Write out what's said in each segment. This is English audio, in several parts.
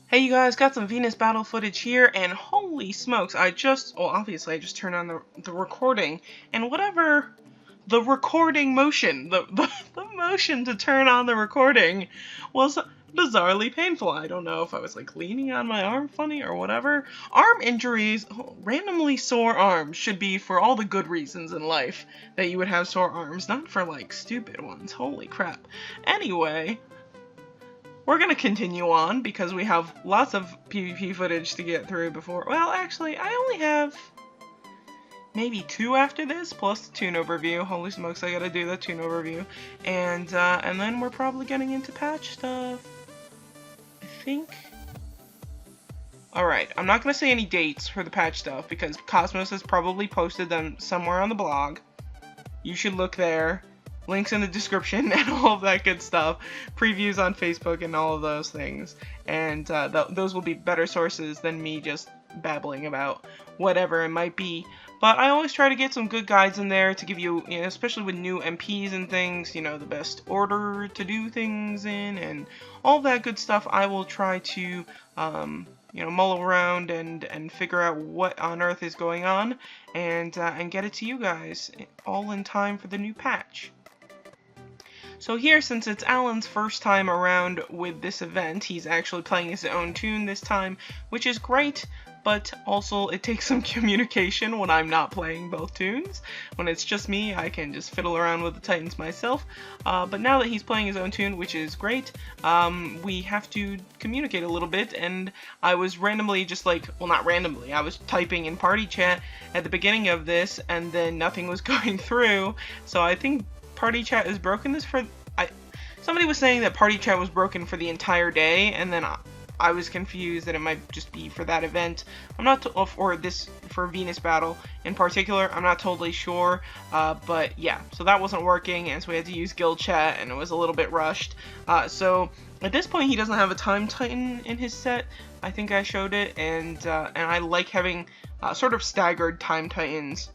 Hey you guys, got some Venus battle footage here, and holy smokes, obviously I just turned on the recording, and whatever the recording motion, the motion to turn on the recording was bizarrely painful. I don't know if I was like leaning on my arm funny or whatever. Arm injuries, randomly sore arms, should be for all the good reasons in life that you would have sore arms, not for like stupid ones. Holy crap. Anyway, we're going to continue on because we have lots of PvP footage to get through before. Well, actually, I only have maybe 2 after this, plus the tune overview. Holy smokes, I gotta do the tune overview. And then we're probably getting into patch stuff, I think. Alright, I'm not gonna say any dates for the patch stuff because Cosmos has probably posted them somewhere on the blog. You should look there. Links in the description and all of that good stuff. Previews on Facebook and all of those things. And those will be better sources than me just babbling about whatever it might be. But I always try to get some good guides in there to give you, especially with new MPs and things, the best order to do things in and all that good stuff. I will try to, mull around and figure out what on earth is going on and get it to you guys all in time for the new patch. So here, since it's Alan's first time around with this event, he's actually playing his own tune this time, which is great, but also it takes some communication when I'm not playing both tunes. When it's just me, I can just fiddle around with the Titans myself, but now that he's playing his own tune, which is great, we have to communicate a little bit, and I was randomly not randomly, I was typing in party chat at the beginning of this, and then nothing was going through, so I think party chat is broken somebody was saying that party chat was broken for the entire day, and then I was confused that it might just be for that event. I'm not for Venus battle in particular. I'm not totally sure, but yeah, so that wasn't working, and so we had to use guild chat, and it was a little bit rushed. So at this point, he doesn't have a time titan in his set. I think I showed it, and I like having sort of staggered time titans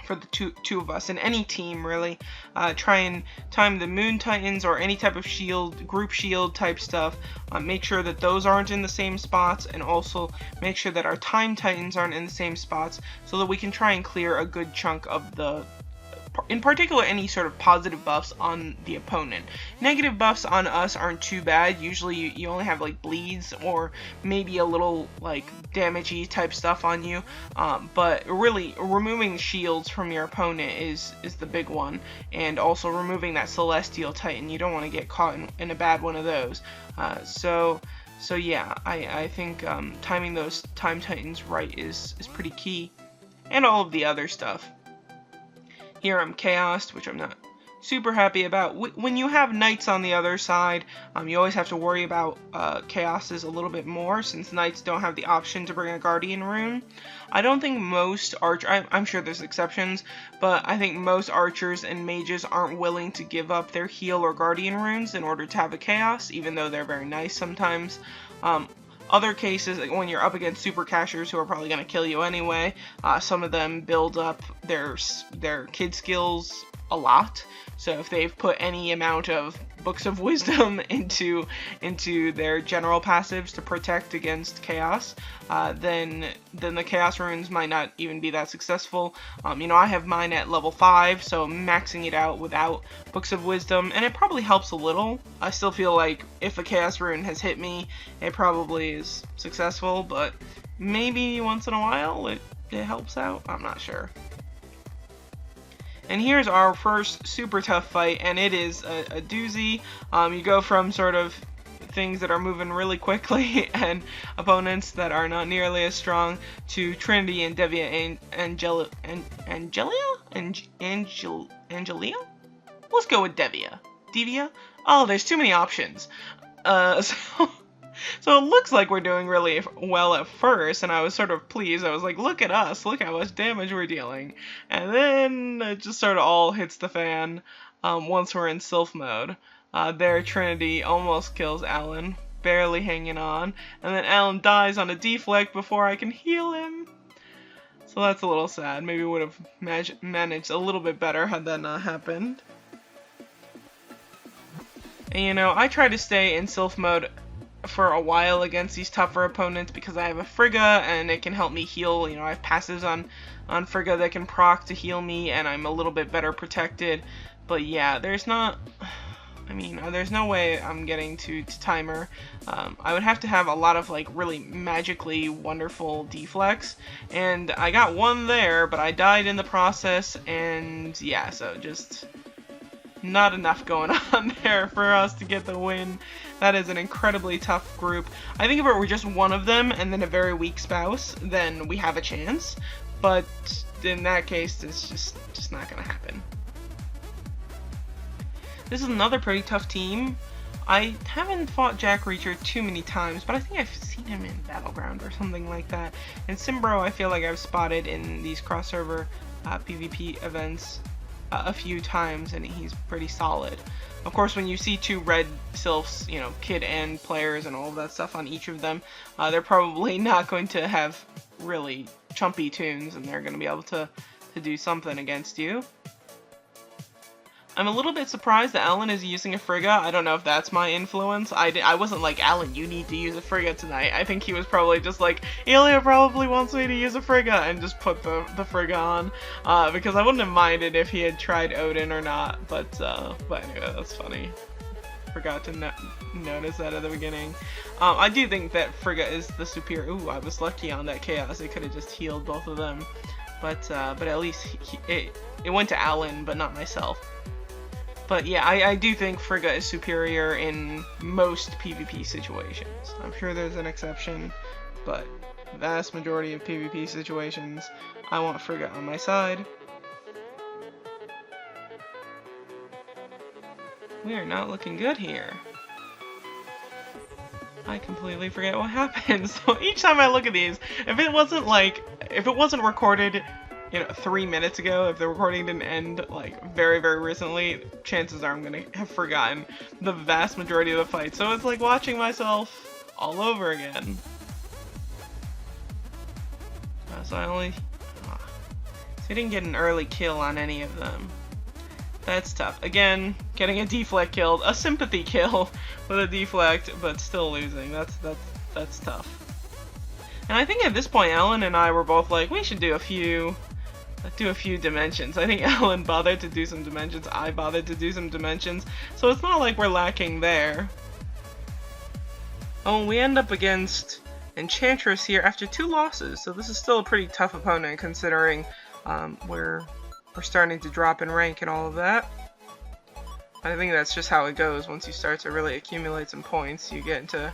for the two of us in any team, really. Try and time the moon titans or any type of shield, group shield type stuff. Make sure that those aren't in the same spots, and also make sure that our time titans aren't in the same spots, so that we can try and clear a good chunk of the, in particular, any sort of positive buffs on the opponent. Negative buffs on us aren't too bad. Usually you only have like bleeds or maybe a little like damagey type stuff on you, but really removing shields from your opponent is the big one, and also removing that celestial titan. You don't want to get caught in a bad one of those. So yeah, I think timing those time titans right is pretty key, and all of the other stuff. Here I'm chaosed, which I'm not super happy about. When you have knights on the other side, you always have to worry about chaoses a little bit more, since knights don't have the option to bring a guardian rune. I don't think most I'm sure there's exceptions, but I think most archers and mages aren't willing to give up their heal or guardian runes in order to have a chaos, even though they're very nice sometimes. Other cases, like when you're up against super cashers who are probably going to kill you anyway, some of them build up their kid skills a lot. So if they've put any amount of books of wisdom into their general passives to protect against chaos, then the chaos runes might not even be that successful. I have mine at level 5, so maxing it out without books of wisdom, and it probably helps a little. I still feel like if a chaos rune has hit me, it probably is successful, but maybe once in a while it helps out. I'm not sure. And here's our first super tough fight, and it is a doozy. You go from sort of things that are moving really quickly and opponents that are not nearly as strong to Trinity and Devia and Angelia? Let's go with Devia. Oh, there's too many options. So it looks like we're doing really well at first, and I was sort of pleased. I was like, look at us, look how much damage we're dealing. And then it just sort of all hits the fan once we're in Sylph mode. There, Trinity almost kills Alan, barely hanging on, and then Alan dies on a deflect before I can heal him. So that's a little sad. Maybe we would have managed a little bit better had that not happened. And I try to stay in Sylph mode for a while against these tougher opponents because I have a Frigga and it can help me heal. You know, I have passives on Frigga that can proc to heal me, and I'm a little bit better protected. But yeah, there's no way I'm getting to timer. I would have to have a lot of like really magically wonderful deflects, and I got one there, but I died in the process, and yeah, so just not enough going on there for us to get the win. That is an incredibly tough group. I think if it were just one of them and then a very weak spouse, then we have a chance, but in that case, it's just not gonna happen. This is another pretty tough team. I haven't fought Jack Reacher too many times, but I think I've seen him in Battleground or something like that. And Simbro, I feel like I've spotted in these cross-server PvP events a few times, and he's pretty solid. Of course, when you see two red sylphs, you know, kid and players and all of that stuff on each of them, they're probably not going to have really chumpy tunes, and they're going to be able to do something against you. I'm a little bit surprised that Alan is using a Frigga. I don't know if that's my influence. I wasn't like, Alan, you need to use a Frigga tonight. I think he was probably just like, Elia probably wants me to use a Frigga, and just put the Frigga on. Because I wouldn't have minded if he had tried Odin or not. But anyway, that's funny. Forgot to notice that at the beginning. I do think that Frigga is the superior. Ooh, I was lucky on that chaos. It could have just healed both of them. But at least it went to Alan, but not myself. But yeah, I do think Frigga is superior in most PvP situations. I'm sure there's an exception, but vast majority of PvP situations, I want Frigga on my side. We are not looking good here. I completely forget what happened. So each time I look at these, if it wasn't recorded, you know, 3 minutes ago, if the recording didn't end like very, very recently, chances are I'm gonna have forgotten the vast majority of the fight. So it's like watching myself all over again. So I didn't get an early kill on any of them. That's tough. Again, getting a deflect killed, a sympathy kill with a deflect, but still losing. That's tough. And I think at this point, Ellen and I were both like, we should do a few dimensions. I think Ellen bothered to do some dimensions, I bothered to do some dimensions, so it's not like we're lacking there. Oh, we end up against Enchantress here after 2 losses, so this is still a pretty tough opponent considering we're starting to drop in rank and all of that. I think that's just how it goes. Once you start to really accumulate some points, you get into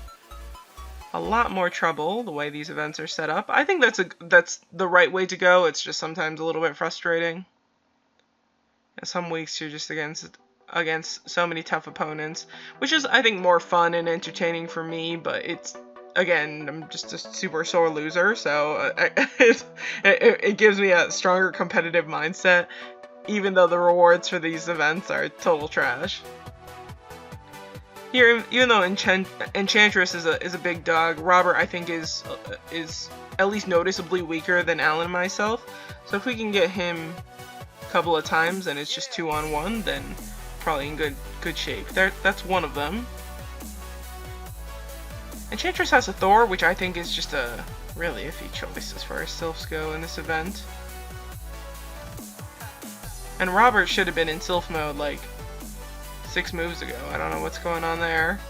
a lot more trouble the way these events are set up. I think that's the right way to go. It's just sometimes a little bit frustrating. And some weeks you're just against so many tough opponents, which is, I think, more fun and entertaining for me, but it's, again, I'm just a super sore loser, so it gives me a stronger competitive mindset, even though the rewards for these events are total trash. Here, even though Enchantress is a big dog, Robert, I think, is at least noticeably weaker than Alan and myself, so if we can get him a couple of times and it's just 2-on-1, then probably in good shape. That's one of them. Enchantress has a Thor, which I think is just a really iffy choice as far as Sylphs go in this event. And Robert should have been in Sylph mode like 6 moves ago. I don't know what's going on there.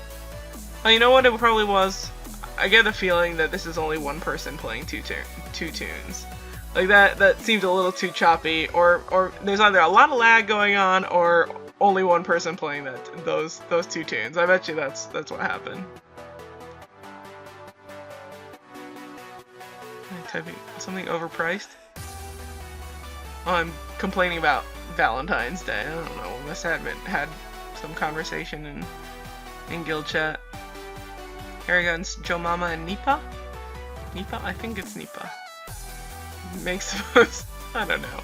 Oh, you know what it probably was? I get the feeling that this is only one person playing two tunes. Like that seems a little too choppy, or there's either a lot of lag going on or only one person playing those 2 tunes. I bet you that's what happened. Typing something overpriced. Oh, I'm complaining about Valentine's Day. I don't know. We must have had some conversation in guild chat. Here we go, Joe Mama and Nipa? Nipa? I think it's Nipa. Makes most, I don't know.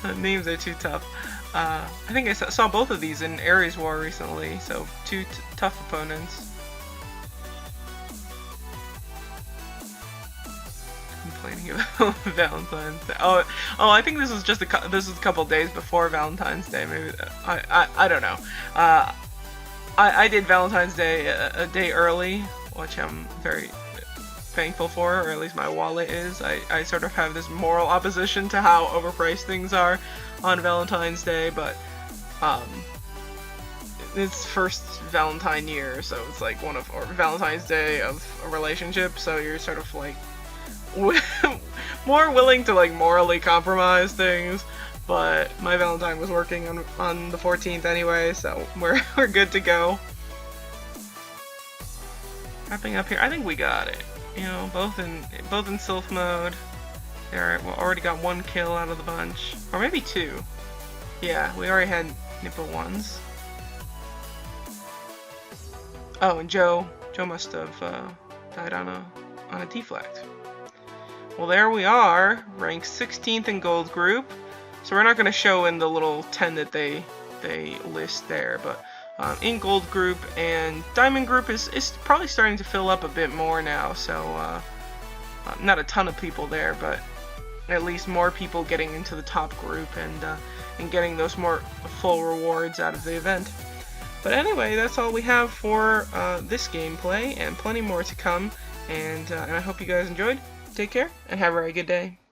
The names are too tough. I think I saw both of these in Ares War recently, so 2 tough opponents. Complaining about Valentine's Day. Oh, I think this was just a couple days before Valentine's Day. Maybe I don't know. I did Valentine's Day a day early which I'm very thankful for, or at least my wallet is. I sort of have this moral opposition to how overpriced things are on Valentine's Day, but it's first Valentine year, so it's like or Valentine's Day of a relationship, so you're sort of like more willing to like morally compromise things. But my Valentine was working on the 14th anyway, so we're good to go. Wrapping up here, I think we got it. You know, both in Sylph mode. There, we already got one kill out of the bunch, or maybe two. Yeah, we already had nipple ones. Oh, and Joe must have died on a deflect. Well, there we are, ranked 16th in gold group. So we're not going to show in the little 10 that they list there, but in gold group and diamond group is probably starting to fill up a bit more now. So not a ton of people there, but at least more people getting into the top group and getting those more full rewards out of the event. But anyway, that's all we have for this gameplay, and plenty more to come. And I hope you guys enjoyed. Take care, and have a very good day.